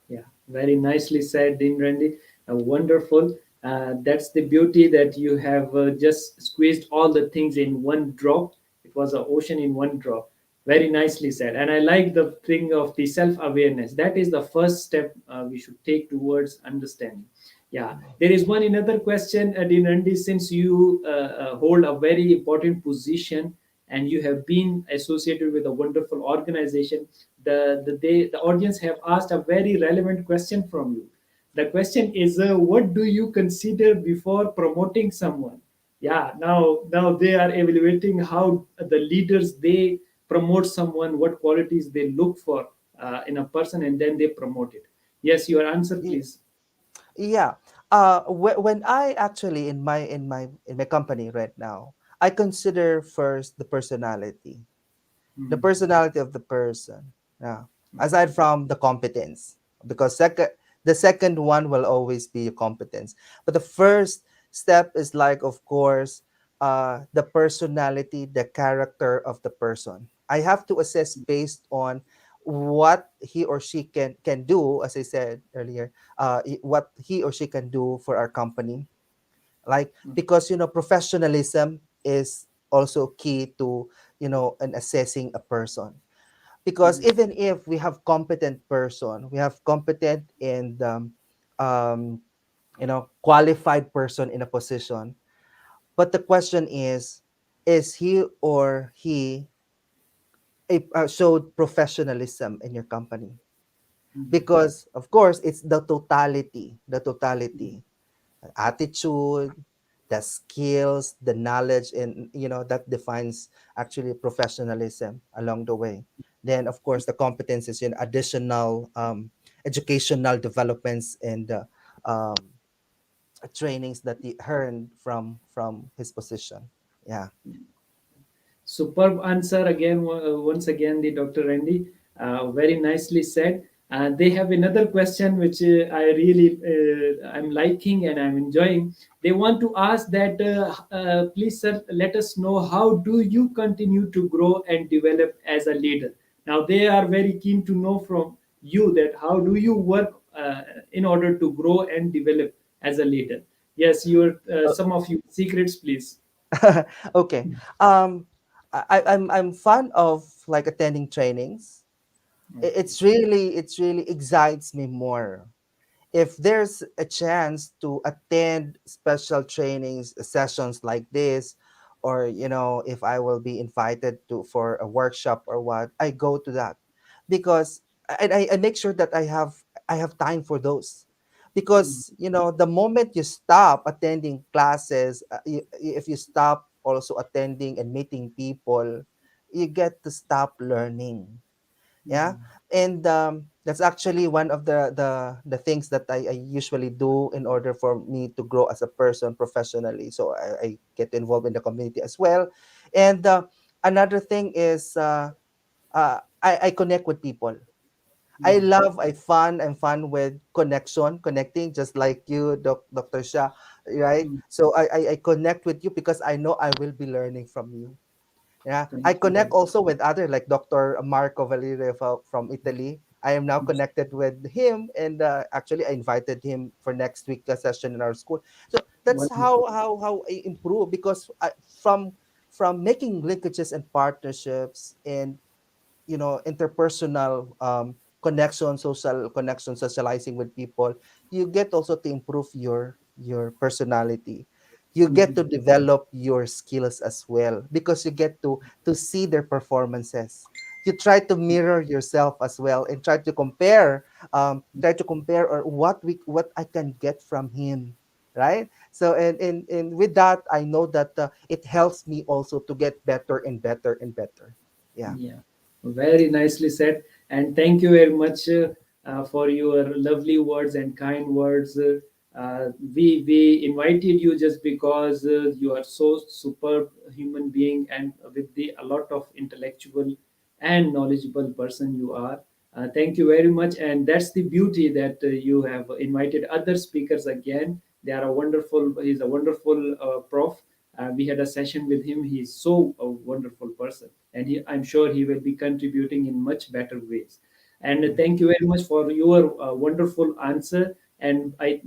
Yeah, very nicely said, Dean Randy. Wonderful. That's the beauty, that you have just squeezed all the things in one drop. It was an ocean in one drop. Very nicely said. And I like the thing of the self awareness. That is the first step we should take towards understanding. Yeah, there is one another question, Dean Randy, since you hold a very important position and you have been associated with a wonderful organization. The audience have asked a very relevant question from you. The question is, what do you consider before promoting someone? Yeah, now they are evaluating how the leaders, they promote someone, what qualities they look for in a person, and then they promote it. Yes, your answer, please. Yeah. When I actually in my company right now, I consider first the Mhm. personality of the person. Yeah. Aside from the competence, because the second one will always be competence, but the first step is like, of course, the personality, the character of the person. I have to assess based on what he or she can do, as I said earlier, what he or she can do for our company. Like, because professionalism is also key to in assessing a person. Because Mm, even if we have competent person, we have competent and um, qualified person in a position, but the question is he or he showed professionalism in your company? mm, Because of course it's the totality, attitude, the skills, the knowledge, and that defines actually professionalism along the way. Then of course the competences in additional educational developments and trainings that he earned from his position. Yeah. mm. Superb answer again, once again, the Dr. Randy. Very nicely said. They have another question which I really I'm liking and I'm enjoying. They want to ask that, please, sir, let us know how do you continue to grow and develop as a leader. Now they are very keen to know from you that how do you work in order to grow and develop as a leader. Yes, your some of your secrets, please. Okay. um I'm fond of like attending trainings. Okay. It's really excites me more if there's a chance to attend special trainings sessions like this, or if I will be invited to for a workshop or what, I go to that. Because I make sure that I have time for those. Mm, Because the moment you stop attending classes, if you stop also attending and meeting people, you get to stop learning. Yeah. mm, And that's actually one of the things that I usually do in order for me to grow as a person professionally. So I get involved in the community as well. And another thing is I connect with people. mm, I'm fun with connecting, just like you, Dr. Shah, right? mm. So I connect with you because I know I will be learning from you. Yeah, I Thank connect you. also with other like Dr. Marco Valerio from Italy. I am now connected with him, and actually I invited him for next week session in our school. So that's Wonderful. how I improve, because from making linkages and partnerships and interpersonal connection, social connection, socializing with people, you get also to improve your personality. You get to Mhm. develop your skills as well, because you get to see their performances. You try to mirror yourself as well and try to compare or what I can get from him, right? So and with that, I know that it helps me also to get better and better and better. Yeah. Yeah, very nicely said. And thank you very much for your lovely words and kind words. We invited you just because you are so superb human being and with the a lot of intellectual and knowledgeable person you are. Thank you very much. And that's the beauty that you have invited other speakers again. They are a wonderful. He's a wonderful prof. We had a session with him. He's so a wonderful person, and I'm sure he will be contributing in much better ways. And thank you very much for your wonderful answer. And I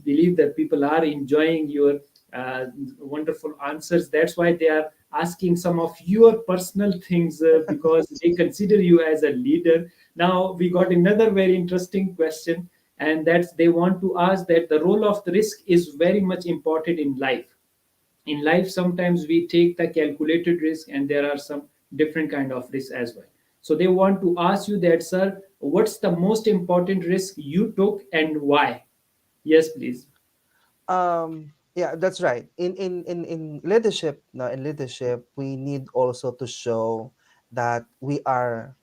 believe that people are enjoying your uh, wonderful answers. That's why they are asking some of your personal things because they consider you as a leader. Now we got another very interesting question, and that's they want to ask that the role of the risk is very much important in life. In life sometimes we take the calculated risk and there are some different kind of risks as well. So they want to ask you that, sir, what's the most important risk you took and why? Yes, please. Yeah, that's right. In leadership, no, in leadership, we need also to show that we are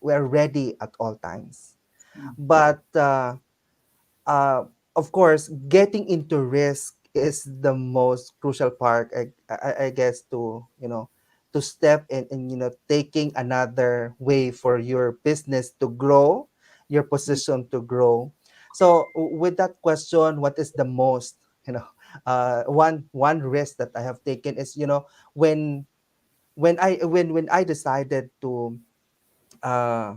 ready at all times. Mm, But uh, of course, getting into risk is the most crucial part, I guess, to step in and taking another way for your business to grow, your mm, position to grow. So with that question, what is the most, one risk that I have taken is when when I decided to uh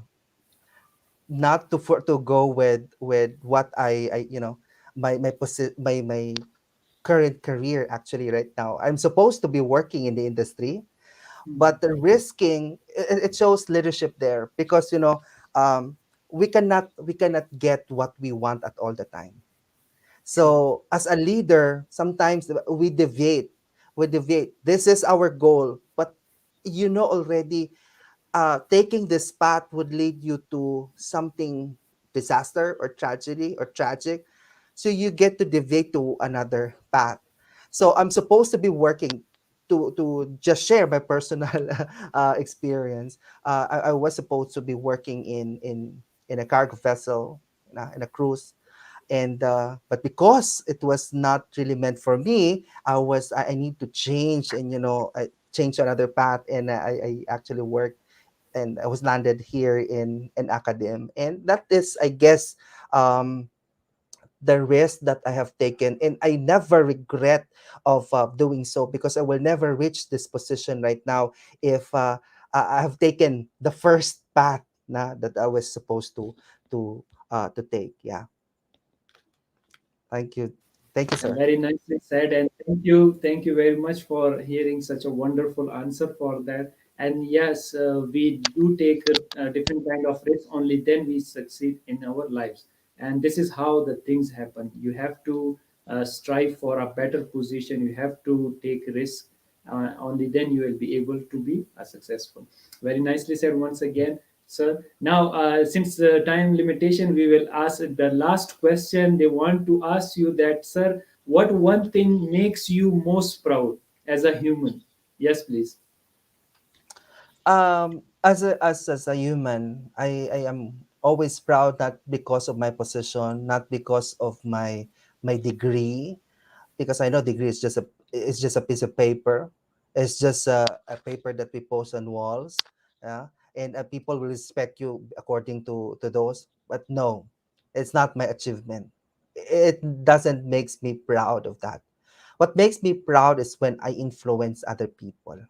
not to for to go with what I my current career. Actually, right now I'm supposed to be working in the industry, but Mhm. the risking, it shows leadership there, because um we cannot get what we want at all the time. True. So as a leader, sometimes we deviate. This is our goal, but already, taking this path would lead you to something disaster or tragedy or tragic. So you get to deviate to another path. So I'm supposed to be working to just share my personal experience. I was supposed to be working in a cargo vessel, in a cruise, and but because it was not really meant for me, I need to change, and I change to another path, and I actually worked, and I was landed here in academe, and that is, I guess, um, the risk that I have taken, and I never regret of doing so, because I will never reach this position right now if I have taken the first path that I was supposed to take. Yeah, thank you, thank you, sir. Very nicely said, and thank you very much for hearing such a wonderful answer for that. And yes, we do take a different kind of risk. Only then we succeed in our lives, and this is how the things happen. You have to strive for a better position. You have to take risk. Only then you will be able to be successful. Very nicely said once again, sir. Now, since the time limitation, we will ask the last question. They want to ask you that, sir, what one thing makes you most proud as a human? Yes, please. As a human, I am always proud, not because of my position, not because of my degree, because I know degree is just a piece of paper. It's just a paper that we post on walls, yeah, and people will respect you according to those. But no, it's not my achievement. It doesn't makes me proud of that. What makes me proud is when I influence other people,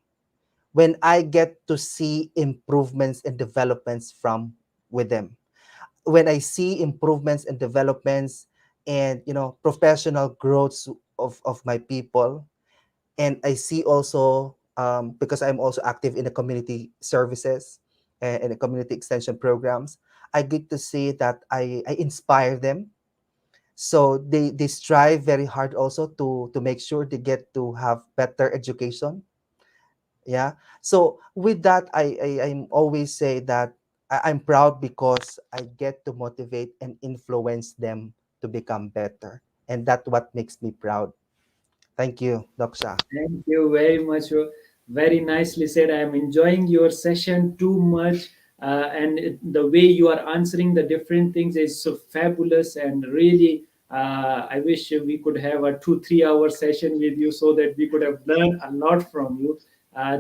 when I get to see improvements and developments from with them, when I see improvements and developments, and professional growths of my people, and I see also, because I'm also active in the community services and in the community extension programs, I get to see that I inspire them. So they strive very hard also to make sure they get to have better education. Yeah, so with that, I'm always say that I'm proud because I get to motivate and influence them to become better, and that's what makes me proud. Thank you, Doksha. Thank you very much. Very nicely said. I am enjoying your session too much. And the way you are answering the different things is so fabulous. And really, I wish we could have a 2 3 hour session with you so that we could have learned a lot from you.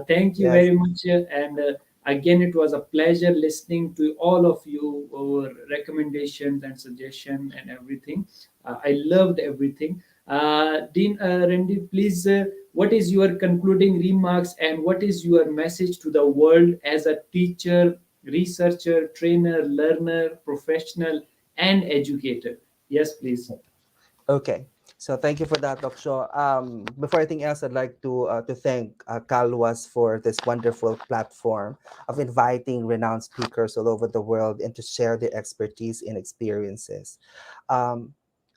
Thank you Yes. very much. And again, it was a pleasure listening to all of you, our recommendations and suggestions and everything. I loved everything. Dean Randy, please, what is your concluding remarks and what is your message to the world as a teacher, researcher, trainer, learner, professional, and educator? Yes, please. Okay. So thank you for that, Dr. Shaw. Before anything else, I'd like to thank Calwass for this wonderful platform of inviting renowned speakers all over the world and to share their expertise and experiences. Um,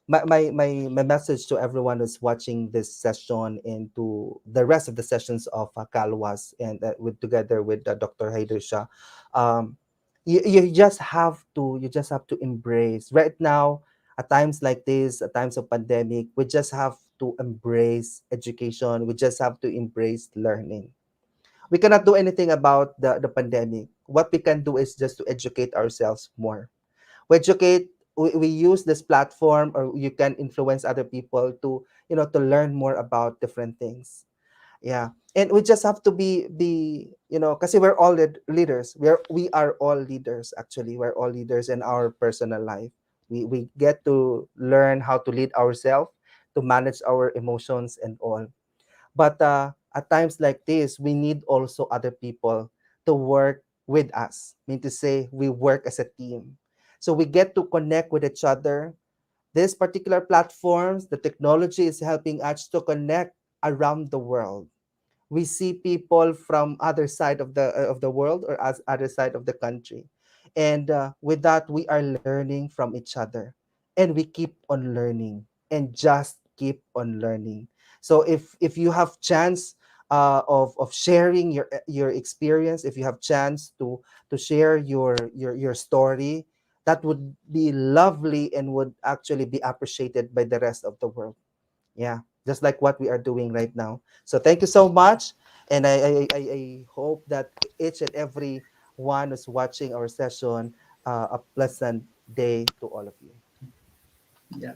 my message to everyone who's watching this session and to the rest of the sessions of Calwass, and with together with Dr. Haider Shah, um, you just have to embrace right now, at times like this, at times of pandemic. We just have to embrace education. We just have to embrace learning. We cannot do anything about the pandemic. What we can do is just to educate ourselves more. We educate, we use this platform, or you can influence other people to learn more about different things. Yeah, and we just have to be because we're all leaders. We are all leaders. Actually, we're all leaders in our personal life. We get to learn how to lead ourselves, to manage our emotions and all. But at times like this, we need also other people to work with us. I mean to say, we work as a team. So we get to connect with each other. This particular platforms, the technology is helping us to connect around the world. We see people from other side of the world, or as other side of the country, and with that we are learning from each other, and we keep on learning and just keep on learning. So if you have chance of sharing your experience, if you have chance to share your story, that would be lovely and would actually be appreciated by the rest of the world. Yeah, just like what we are doing right now. So thank you so much, and I hope that each and every one who's watching our session, a pleasant day to all of you. Yeah.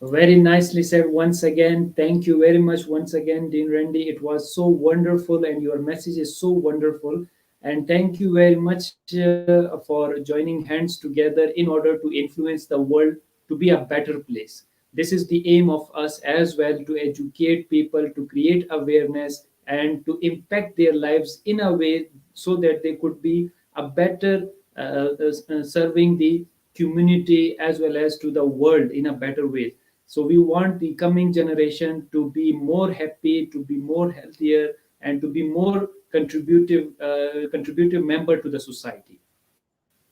Very nicely said once again. Thank you very much once again, Dean Randy. It was so wonderful, and your message is so wonderful. And thank you very much for joining hands together in order to influence the world to be a better place. This is the aim of us as well, to educate people, to create awareness, and to impact their lives in a way so that they could be a better serving the community as well as to the world in a better way. So we want the coming generation to be more happy, to be more healthier, and to be more contributive member to the society.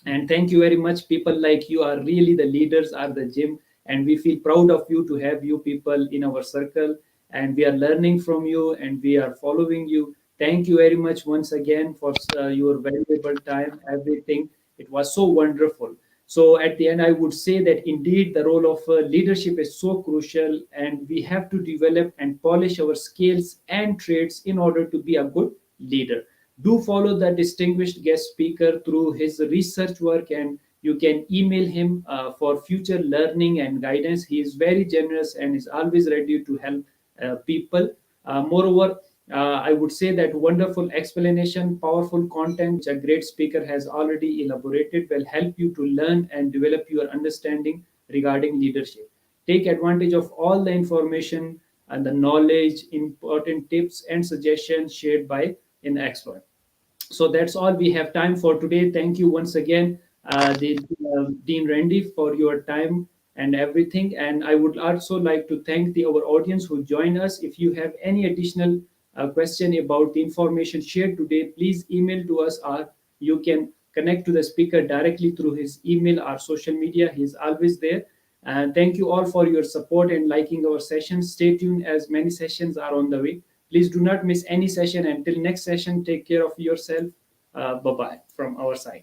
And thank you very much. People like you are really the leaders, are the gym, and we feel proud of you to have you people in our circle. And we are learning from you, and we are following you. Thank you very much once again for your valuable time, everything. It was so wonderful. So at the end, I would say that indeed the role of leadership is so crucial, and we have to develop and polish our skills and traits in order to be a good leader. Do follow the distinguished guest speaker through his research work, and you can email him for future learning and guidance. He is very generous and is always ready to help people. Moreover, I would say that wonderful explanation, powerful content which a great speaker has already elaborated will help you to learn and develop your understanding regarding leadership. Take advantage of all the information and the knowledge, important tips and suggestions shared by an expert. So that's all we have time for today. Thank you once again, Dean Randy, for your time and everything. And I would also like to thank our audience who joined us. If you have any additional question about the information shared today, please email to us, or you can connect to the speaker directly through his email or social media. He's always there. And thank you all for your support and liking our sessions. Stay tuned as many sessions are on the way. Please do not miss any session. Until next session, take care of yourself. Bye bye from our side.